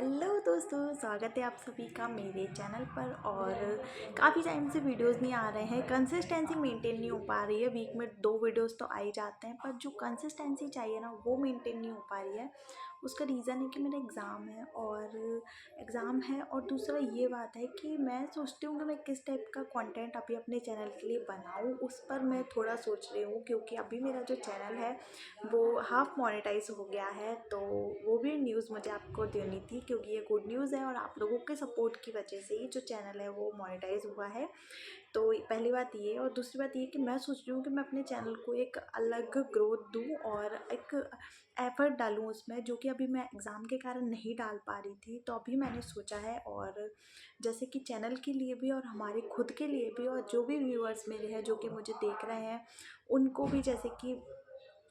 Hello दोस्तों, स्वागत है आप सभी का मेरे चैनल पर। और काफ़ी टाइम से वीडियोस नहीं आ रहे हैं, कंसिस्टेंसी मेंटेन नहीं हो पा रही है। वीक में 2 वीडियोस तो आ ही जाते हैं, पर जो कंसिस्टेंसी चाहिए ना वो मेंटेन नहीं हो पा रही है। उसका रीज़न है कि मेरा एग्ज़ाम है और दूसरा ये बात है कि मैं सोचती हूँ कि मैं किस टाइप का कंटेंट अभी अपने चैनल के लिए बनाऊँ, उस पर मैं थोड़ा सोच रही हूँ। क्योंकि अभी मेरा जो चैनल है वो हाफ मोनेटाइज हो गया है, तो वो भी न्यूज़ मुझे आपको देनी थी क्योंकि ये गुड न्यूज़ है और आप लोगों के सपोर्ट की वजह से ही जो चैनल है वो मोनेटाइज हुआ है। तो पहली बात ये, और दूसरी बात ये कि मैं सोच रही हूँ कि मैं अपने चैनल को एक अलग ग्रोथ दूँ और एक एफर्ट डालूँ उसमें, जो कि अभी मैं एग्ज़ाम के कारण नहीं डाल पा रही थी। तो अभी मैंने सोचा है, और जैसे कि चैनल के लिए भी और हमारे खुद के लिए भी, और जो भी व्यूअर्स मेरे हैं जो कि मुझे देख रहे हैं उनको भी, जैसे कि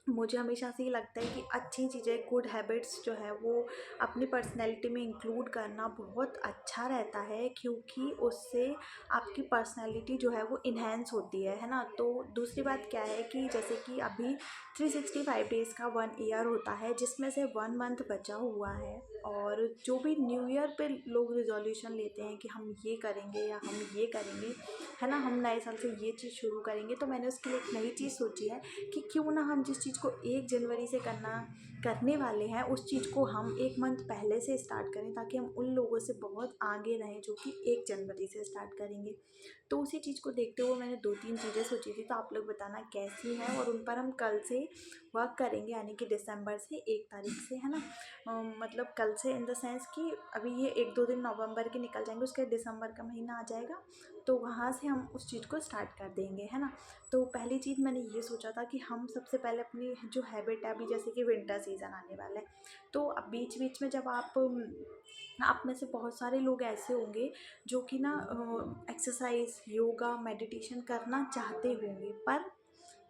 मुझे हमेशा से ही लगता है कि अच्छी चीज़ें, गुड हैबिट्स जो है वो अपनी पर्सनैलिटी में इंक्लूड करना बहुत अच्छा रहता है, क्योंकि उससे आपकी पर्सनैलिटी जो है वो इन्हेंस होती है ना। तो दूसरी बात क्या है कि जैसे कि अभी 365 डेज़ का 1 ईयर होता है, जिसमें से 1 मंथ बचा हुआ है। और जो भी न्यू ईयर पे लोग रिजोल्यूशन लेते हैं कि हम ये करेंगे या हम ये करेंगे, है ना, हम नए साल से ये चीज़ शुरू करेंगे, तो मैंने उसके लिए एक नई चीज़ सोची है कि क्यों ना हम जिस चीज़ को 1 जनवरी से करने वाले हैं उस चीज़ को हम 1 मंथ पहले से स्टार्ट करें, ताकि हम उन लोगों से बहुत आगे रहें जो कि 1 जनवरी से स्टार्ट करेंगे। तो उसी चीज़ को देखते हुए मैंने 2-3 चीज़ें सोची थी, तो आप लोग बताना कैसी हैं, और उन पर हम कल से वर्क करेंगे, यानी कि दिसंबर से 1 तारीख से, है ना। मतलब कल से इन द सेंस कि अभी ये 1-2 दिन नवंबर के निकल जाएंगे, उसके बाद दिसंबर का महीना आ जाएगा, तो वहाँ से हम उस चीज़ को स्टार्ट कर देंगे, है ना। तो पहली चीज़ मैंने ये सोचा था कि हम सबसे पहले अपनी जो हैबिट है, अभी जैसे कि विंटर सीज़न आने वाला है, तो अब बीच बीच में जब आप में से बहुत सारे लोग ऐसे होंगे जो कि ना एक्सरसाइज, योगा, मेडिटेशन करना चाहते होंगे पर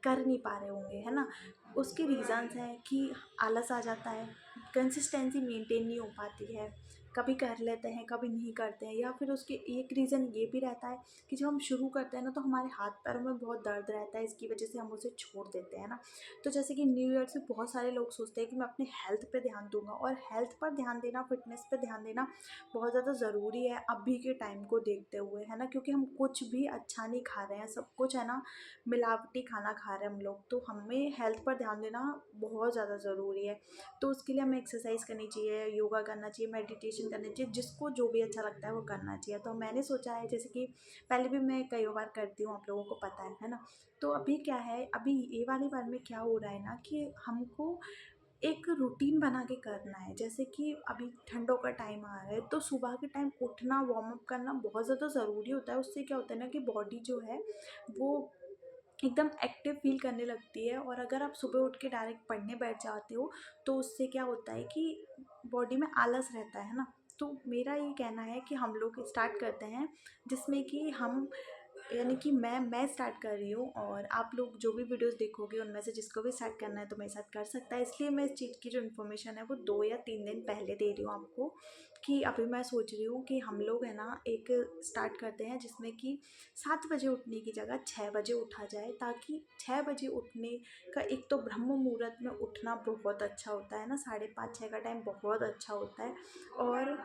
कर नहीं पा रहे होंगे, है ना। उसके रीज़न्स हैं कि आलस आ जाता है, कंसिस्टेंसी मेंटेन नहीं हो पाती है, कभी कर लेते हैं कभी नहीं करते हैं, या फिर उसके एक रीज़न ये भी रहता है कि जब हम शुरू करते हैं ना तो हमारे हाथ पैरों में बहुत दर्द रहता है, इसकी वजह से हम उसे छोड़ देते हैं ना। तो जैसे कि न्यू ईयर से बहुत सारे लोग सोचते हैं कि मैं अपने हेल्थ पे ध्यान दूंगा, और हेल्थ पर ध्यान देना, फिटनेस पे ध्यान देना बहुत ज़्यादा ज़रूरी है अभी के टाइम को देखते हुए, है ना। क्योंकि हम कुछ भी अच्छा नहीं खा रहे हैं, सब कुछ है ना मिलावटी खाना खा रहे हैं हम लोग, तो हमें हेल्थ पर ध्यान देना बहुत ज़्यादा ज़रूरी है। तो उसके लिए हमें एक्सरसाइज करनी चाहिए, योगा करना चाहिए, मेडिटेशन करनी चाहिए, जिसको जो भी अच्छा लगता है वो करना चाहिए। तो मैंने सोचा है, जैसे कि पहले भी मैं कई बार करती हूँ, आप लोगों को पता है ना। तो अभी क्या है, अभी ये वाली बार में क्या हो रहा है ना कि हमको एक रूटीन बना के करना है। जैसे कि अभी ठंडों का टाइम आ रहा है, तो सुबह के टाइम उठना, वार्म अप करना बहुत ज़्यादा ज़रूरी होता है। उससे क्या होता है ना कि बॉडी जो है वो एकदम एक्टिव फील करने लगती है। और अगर आप सुबह उठ के डायरेक्ट पढ़ने बैठ जाते हो तो उससे क्या होता है कि बॉडी में आलस रहता है ना। तो मेरा ये कहना है कि हम लोग स्टार्ट करते हैं, जिसमें कि हम, यानी कि मैं स्टार्ट कर रही हूँ, और आप लोग जो भी वीडियोस देखोगे उनमें से जिसको भी स्टार्ट करना है तो मेरे साथ कर सकता है। इसलिए मैं इस चीज़ की जो इन्फॉर्मेशन है वो 2 या 3 दिन पहले दे रही हूँ आपको, कि अभी मैं सोच रही हूँ कि हम लोग, है ना, एक स्टार्ट करते हैं जिसमें कि 7 बजे उठने की जगह 6 बजे उठा जाए, ताकि 6 बजे उठने का, एक तो ब्रह्म मुहूर्त में उठना बहुत अच्छा होता है ना, 5:30-6 का टाइम बहुत अच्छा होता है। और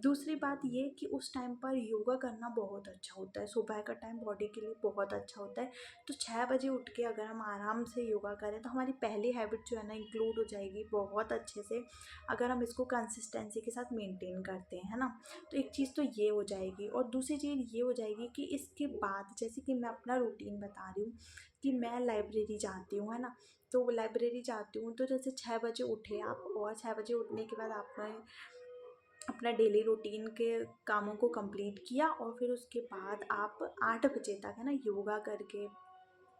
दूसरी बात ये कि उस टाइम पर योगा करना बहुत अच्छा होता है, सुबह का टाइम बॉडी के लिए बहुत अच्छा होता है। तो 6 बजे उठ के अगर हम आराम से योगा करें तो हमारी पहली हैबिट जो है ना इंक्लूड हो जाएगी बहुत अच्छे से, अगर हम इसको कंसिस्टेंसी के साथ मेंटेन करते हैं, है ना। तो एक चीज़ तो ये हो जाएगी, और दूसरी चीज़ ये हो जाएगी कि इसके बाद, जैसे कि मैं अपना रूटीन बता रही हूँ कि मैं लाइब्रेरी जाती हूँ, है ना। तो लाइब्रेरी जाती हूँ, तो जैसे 6 बजे उठे आप, और 6 बजे उठने के बाद आपने अपना डेली रूटीन के कामों को कंप्लीट किया, और फिर उसके बाद आप 8 बजे तक, है ना, योगा करके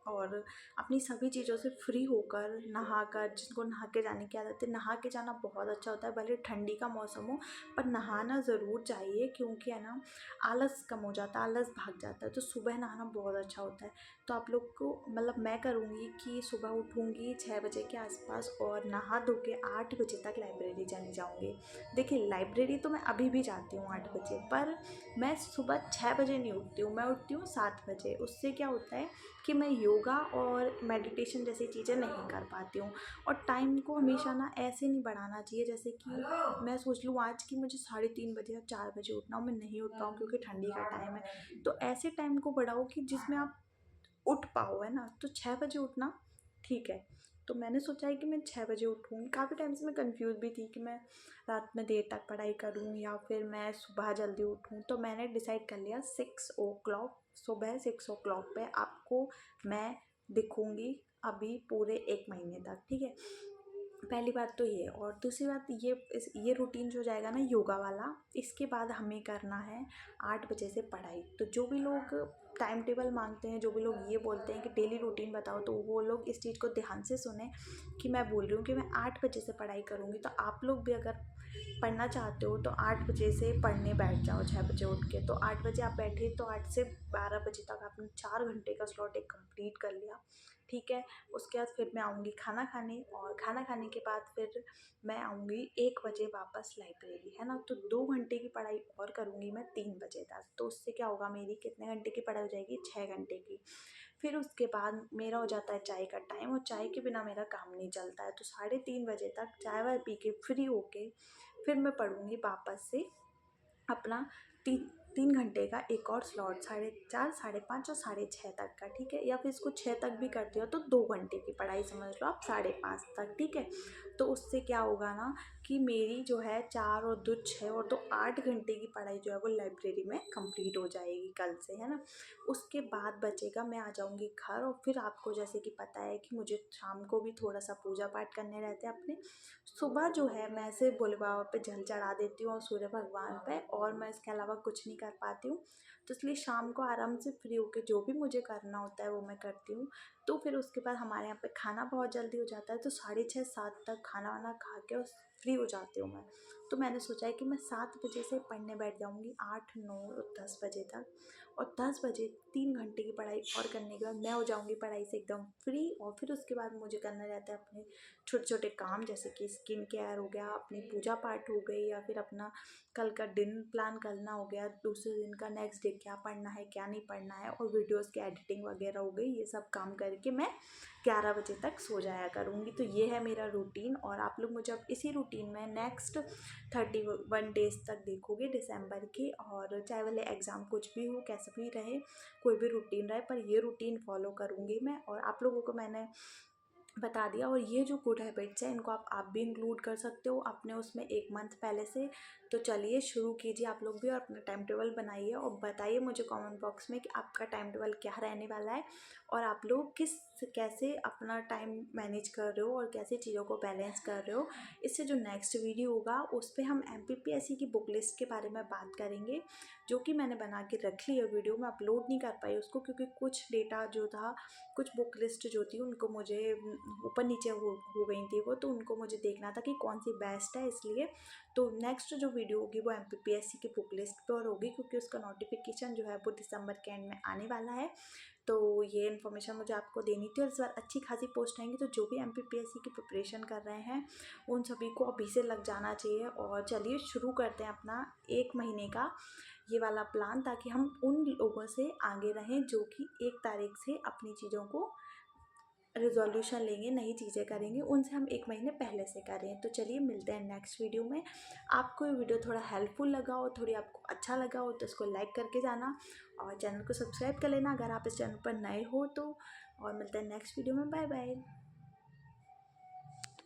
और अपनी सभी चीज़ों से फ्री होकर, नहाकर, जिनको नहा के जाने की आदत है, नहा के जाना बहुत अच्छा होता है। भले ठंडी का मौसम हो पर नहाना ज़रूर चाहिए, क्योंकि है ना आलस कम हो जाता है, आलस भाग जाता है। तो सुबह नहाना बहुत अच्छा होता है। तो आप लोग को, मतलब मैं करूँगी कि सुबह उठूँगी 6 बजे के आसपास, और नहा धो के 8 बजे तक लाइब्रेरी चली जाऊँगी। देखिए, लाइब्रेरी तो मैं अभी भी जाती हूँ 8 बजे, पर मैं सुबह 6 बजे नहीं उठती हूँ, मैं उठती हूँ 7 बजे। उससे क्या होता है कि मैं योगा और मेडिटेशन जैसी चीज़ें नहीं कर पाती हूँ। और टाइम को हमेशा ना ऐसे नहीं बढ़ाना चाहिए जैसे कि मैं सोच लूँ आज कि मुझे 3:30 बजे या 4 बजे उठना हो, मैं नहीं उठ पाऊँ क्योंकि ठंडी का टाइम है। तो ऐसे टाइम को बढ़ाओ कि जिसमें आप उठ पाओ, है ना। तो 6 बजे उठना ठीक है। तो मैंने सोचा है कि मैं 6 बजे उठूँगी। काफ़ी टाइम से मैं कंफ्यूज भी थी कि मैं रात में देर तक पढ़ाई करूँ या फिर मैं सुबह जल्दी उठूँ। तो मैंने डिसाइड कर लिया 6 o'clock, सुबह 6 o'clock पे आपको मैं दिखूँगी अभी पूरे 1 महीने तक, ठीक है। पहली बात तो ये, और दूसरी बात ये रूटीन जो जाएगा ना योगा वाला, इसके बाद हमें करना है 8 बजे से पढ़ाई। तो जो भी लोग टाइम टेबल मांगते हैं, जो भी लोग ये बोलते हैं कि डेली रूटीन बताओ, तो वो लोग इस चीज़ को ध्यान से सुने कि मैं बोल रही हूँ कि मैं 8 बजे से पढ़ाई करूँगी। तो आप लोग भी अगर पढ़ना चाहते हो तो 8 बजे से पढ़ने बैठ जाओ 6 बजे उठ के। तो 8 बजे आप बैठे तो 8 से 12 बजे तक आपने 4 घंटे का स्लॉट एक कंप्लीट कर लिया, ठीक है। उसके बाद फिर मैं आऊँगी खाना खाने, और खाना खाने के बाद फिर मैं आऊँगी 1 बजे वापस लाइब्रेरी, है ना। तो 2 घंटे की पढ़ाई और करूँगी मैं 3 बजे तक। तो उससे क्या होगा, मेरी कितने घंटे की पढ़ाई हो जाएगी, 6 घंटे की। फिर उसके बाद मेरा हो जाता है चाय का टाइम, और चाय के बिना मेरा काम नहीं चलता है। तो 3:30 बजे तक चाय वाय पी के फ्री होके फिर मैं पढ़ूँगी वापस से अपना 3 घंटे का एक और स्लॉट, 4:30, 5:30 और 6:30 तक का, ठीक है। या फिर इसको 6 तक भी करते हो तो 2 घंटे की पढ़ाई समझ लो आप, 5:30 तक, ठीक है। तो उससे क्या होगा ना कि मेरी जो है 4 और 2 6 और 2 8 घंटे की पढ़ाई जो है वो लाइब्रेरी में कंप्लीट हो जाएगी कल से, है ना। उसके बाद बचेगा, मैं आ जाऊँगी घर, और फिर आपको जैसे कि पता है कि मुझे शाम को भी थोड़ा सा पूजा पाठ करने रहते हैं अपने। सुबह जो है मैं ऐसे भोले बाबा पे जल चढ़ा देती हूँ और सूर्य भगवान पे, और मैं इसके अलावा कुछ नहीं कर पाती हूँ। तो इसलिए शाम को आराम से फ्री होके जो भी मुझे करना होता है वो मैं करती हूँ। तो फिर उसके बाद हमारे यहाँ पे खाना बहुत जल्दी हो जाता है, तो 6:30 7 तक खाना वाना खा के और फ्री हो जाती हूँ मैं। तो मैंने सोचा है कि मैं 7 बजे से पढ़ने बैठ जाऊँगी 8 9 और 10 बजे तक, और 10 बजे 3 घंटे की पढ़ाई और करने के बाद मैं हो जाऊँगी पढ़ाई से एकदम फ्री। और फिर उसके बाद मुझे करना रहता है अपने छोटे छोटे काम, जैसे कि स्किन केयर हो गया, अपनी पूजा पाठ हो गई, या फिर अपना कल का दिन प्लान करना हो गया, दूसरे दिन का नेक्स्ट डे क्या पढ़ना है क्या नहीं पढ़ना है, और वीडियोस की एडिटिंग वगैरह हो गई। ये सब काम करके मैं 11 बजे तक सो जाया करूँगी। तो ये है मेरा रूटीन, और आप लोग मुझे अब इसी रूटीन में नेक्स्ट 31 डेज़ तक देखोगे दिसंबर के। और चाहे वाले एग्ज़ाम कुछ भी हो, कैसे भी रहे, कोई भी रूटीन रहे, पर ये रूटीन फॉलो करूँगी मैं, और आप लोगों को मैंने बता दिया। और ये जो गुड हैबिट्स हैं इनको आप भी इंक्लूड कर सकते हो अपने उसमें 1 मंथ पहले से। तो चलिए शुरू कीजिए आप लोग भी, और अपना टाइम टेबल बनाइए, और बताइए मुझे कमेंट बॉक्स में कि आपका टाइम टेबल क्या रहने वाला है, और आप लोग कैसे अपना टाइम मैनेज कर रहे हो और कैसे चीज़ों को बैलेंस कर रहे हो। इससे जो नेक्स्ट वीडियो होगा उस पर हम MPPSC की बुक लिस्ट के बारे में बात करेंगे, जो कि मैंने बना के रख ली है। वीडियो में अपलोड नहीं कर पाई उसको, क्योंकि कुछ डेटा जो था, कुछ बुक लिस्ट जो थी उनको मुझे ऊपर नीचे हो गई थी वो, तो उनको मुझे देखना था कि कौन सी बेस्ट है, इसलिए। तो नेक्स्ट जो वीडियो होगी वो MPPSC की बुक लिस्ट पर होगी, क्योंकि उसका नोटिफिकेशन जो है वो दिसंबर के एंड में आने वाला है। तो ये इन्फॉर्मेशन मुझे आपको देनी थी, और इस बार अच्छी खासी पोस्ट आएंगी। तो जो भी MPPSC की प्रिपरेशन कर रहे हैं उन सभी को अभी से लग जाना चाहिए। और चलिए शुरू करते हैं अपना 1 महीने का ये वाला प्लान, ताकि हम उन लोगों से आगे रहें जो कि 1 तारीख से अपनी चीज़ों को रिजोल्यूशन लेंगे, नई चीज़ें करेंगे, उनसे हम 1 महीने पहले से करें। तो चलिए मिलते हैं नेक्स्ट वीडियो में। आपको ये वीडियो थोड़ा हेल्पफुल लगा हो, थोड़ी आपको अच्छा लगा हो, तो इसको लाइक करके जाना, और चैनल को सब्सक्राइब कर लेना अगर आप इस चैनल पर नए हो तो। और मिलते हैं नेक्स्ट वीडियो में, बाय बाय।